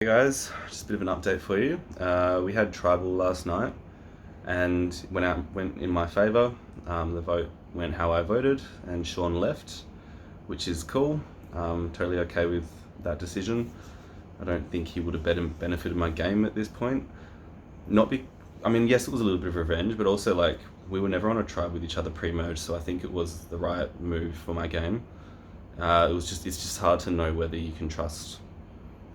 Hey guys, just a bit of an update for you. We had tribal last night and went in my favour. The vote went how I voted and Sean left, which is cool. Totally okay with that decision. I don't think he would have benefited my game at this point. Not be, I mean, yes, it was a little bit of revenge, but also like we were never on a tribe with each other pre-merge, so I think it was the right move for my game. It's just hard to know whether you can trust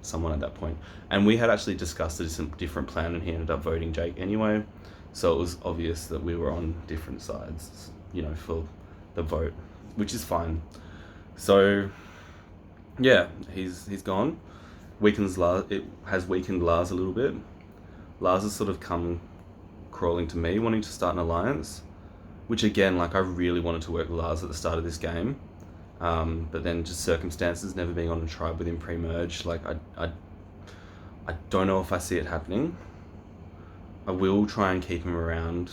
someone at that point. And we had actually discussed a different plan, and he ended up voting Jake anyway. So it was obvious that we were on different sides, for the vote, which is fine. So yeah, he's gone. Weakens Lars. It has weakened Lars a little bit. Lars has sort of come crawling to me, wanting to start an alliance, which again, like I really wanted to work with Lars at the start of this game. But then just circumstances, never being on a tribe with him pre-merge, like I don't know if I see it happening. I will try and keep him around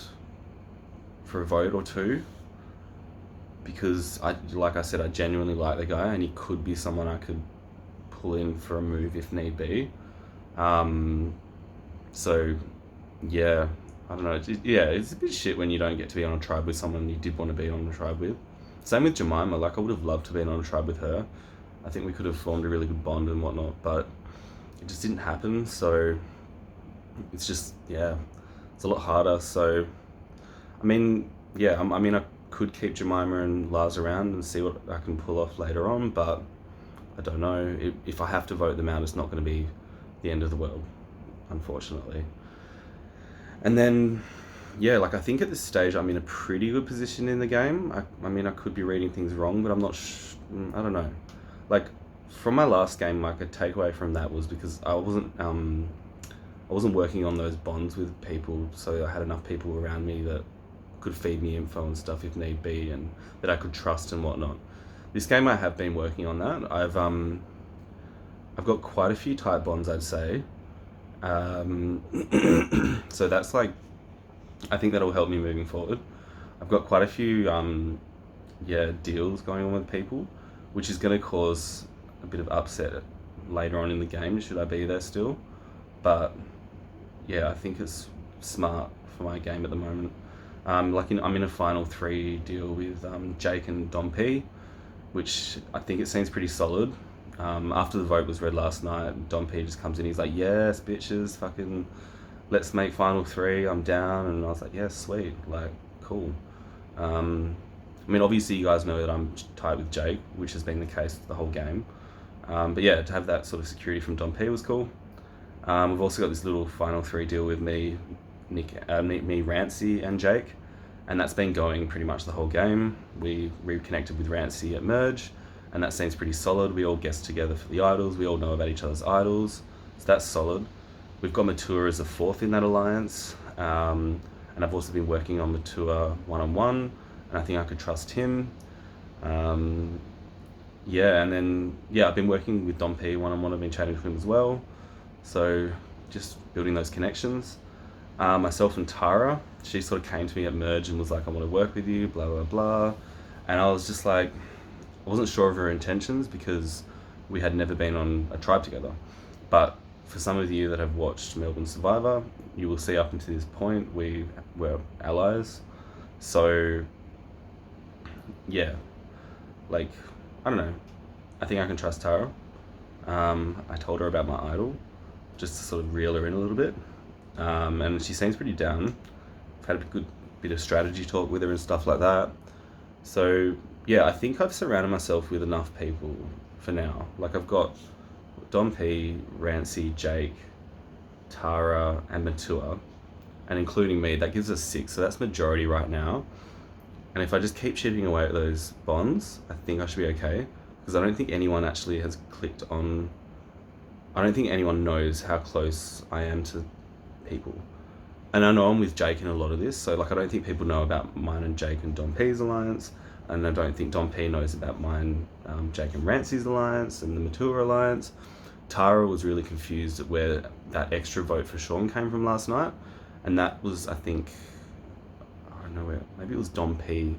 for a vote or two because like I said, I genuinely like the guy and he could be someone I could pull in for a move if need be. So yeah, I don't know. It's a bit shit when you don't get to be on a tribe with someone you did want to be on a tribe with. Same with Jemima. Like I would have loved to be on a tribe with her. I think we could have formed a really good bond and whatnot, but it just didn't happen. So it's just it's a lot harder. So I mean, I could keep Jemima and Lars around and see what I can pull off later on, but I don't know. If I have to vote them out, it's not going to be the end of the world, unfortunately. And then like I think at this stage I'm in a pretty good position in the game. I mean, I could be reading things wrong, but I'm not. I don't know. Like from my last game, like a takeaway from that was because I wasn't working on those bonds with people, so I had enough people around me that could feed me info and stuff if need be, and that I could trust and whatnot. This game I have been working on that. I've got quite a few tight bonds, I'd say. So that's like, I think that'll help me moving forward. I've got quite a few deals going on with people, which is going to cause a bit of upset later on in the game should I be there still. But yeah, I think it's smart for my game at the moment. I'm in a final 3 deal with Jake and Dom P, which I think it seems pretty solid. After the vote was read last night, Dom P just comes in, he's like, yes, bitches, fucking let's make final 3, I'm down. And I was like, yeah, sweet, like, cool. I mean, obviously you guys know that I'm tight with Jake, which has been the case the whole game. But yeah, to have that sort of security from Dom P was cool. We've also got this little final 3 deal with me, Rancy and Jake, and that's been going pretty much the whole game. We reconnected with Rancy at Merge, and that seems pretty solid. We all guessed together for the idols, we all know about each other's idols, so that's solid. We've got Matua as a 4th in that alliance, and I've also been working on Matua one-on-one, and I think I could trust him. And then I've been working with Dom P one-on-one, I've been chatting to him as well, so just building those connections. Myself and Tara, she sort of came to me at Merge and was like, I want to work with you, blah blah blah, and I was just like, I wasn't sure of her intentions because we had never been on a tribe together. But for some of you that have watched Melbourne Survivor, you will see up until this point we were allies. So yeah, like, I don't know, I think I can trust Tara. I told her about my idol just to sort of reel her in a little bit, and she seems pretty down. I've had a good bit of strategy talk with her and stuff like that. So yeah, I think I've surrounded myself with enough people for now. Like I've got Dom P, Rancy, Jake, Tara, and Matua, and including me, that gives us 6. So that's majority right now. And if I just keep chipping away at those bonds, I think I should be okay. Because I don't think anyone actually has clicked on. I don't think anyone knows how close I am to people. And I know I'm with Jake in a lot of this, so like I don't think people know about mine and Jake and Dom P's alliance, and I don't think Dom P knows about mine, Jake and Rancy's alliance and the Matua alliance. Tara was really confused at where that extra vote for Sean came from last night, and that was, I think, I don't know where, maybe it was Dom P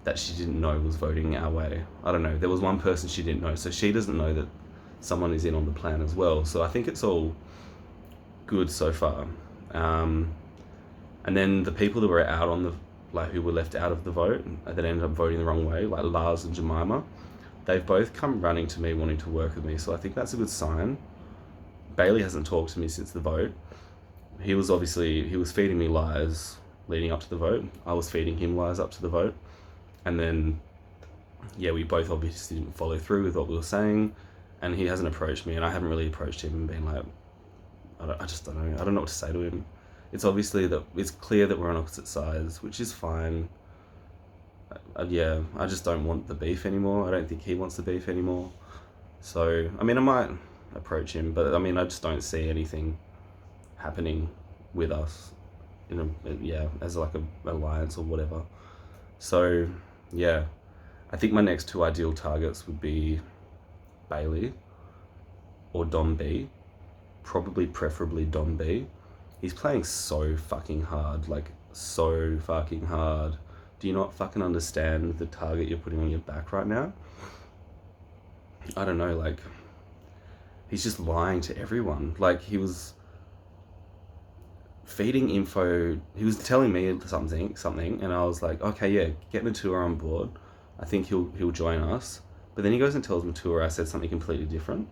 that she didn't know was voting our way. I don't know. There was one person she didn't know, so she doesn't know that someone is in on the plan as well. So I think it's all good so far. And then the people that were out on the, like, who were left out of the vote that ended up voting the wrong way, like Lars and Jemima, they've both come running to me wanting to work with me. So I think that's a good sign. Bailey hasn't talked to me since the vote. He was feeding me lies leading up to the vote. I was feeding him lies up to the vote. And then, yeah, we both obviously didn't follow through with what we were saying. And he hasn't approached me, and I haven't really approached him and been like, I just don't know. I don't know what to say to him. It's clear that we're on opposite sides, which is fine. Yeah, I just don't want the beef anymore. I don't think he wants the beef anymore. So, I mean, I might approach him, but I mean, I just don't see anything happening with us as like a alliance or whatever. So, yeah, I think my next two ideal targets would be Bailey or Dom B. Preferably Dom B. He's playing so fucking hard, like so fucking hard. Do you not fucking understand the target you're putting on your back right now? I don't know, like, he's just lying to everyone. Like, he was feeding info, he was telling me something, and I was like, okay, yeah, get Matua on board. I think he'll join us. But then he goes and tells Matua I said something completely different,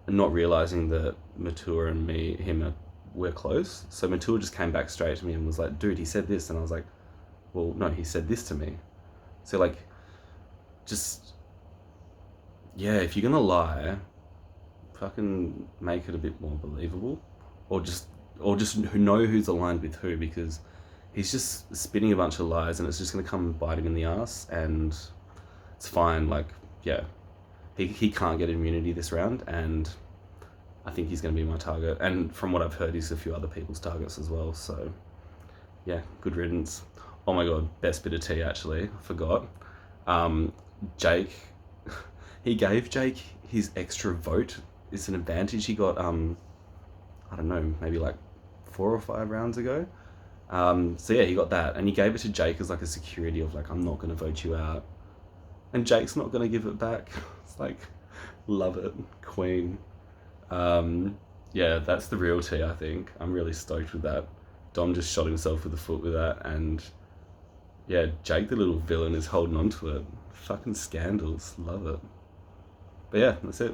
and not realizing that Matua and we're close. So Matua just came back straight to me and was like, dude, he said this. And I was like, well, no, he said this to me. So, like, just, yeah, if you're gonna lie, fucking make it a bit more believable, or just know who's aligned with who, because he's just spinning a bunch of lies and it's just gonna come and bite him in the ass, and it's fine. Like, yeah, he can't get immunity this round, and I think he's gonna be my target. And from what I've heard, he's a few other people's targets as well. So, yeah, good riddance. Oh my god, best bit of tea actually, I forgot. Jake, he gave Jake his extra vote. It's an advantage he got, I don't know, maybe like 4 or 5 rounds ago. So yeah, he got that, and he gave it to Jake as like a security of like, I'm not gonna vote you out. And Jake's not gonna give it back. It's like, love it, queen. Yeah, that's the real tea, I think. I'm really stoked with that. Dom just shot himself with the foot with that, and yeah, Jake the little villain is holding on to it. Fucking scandals, love it. But yeah, that's it.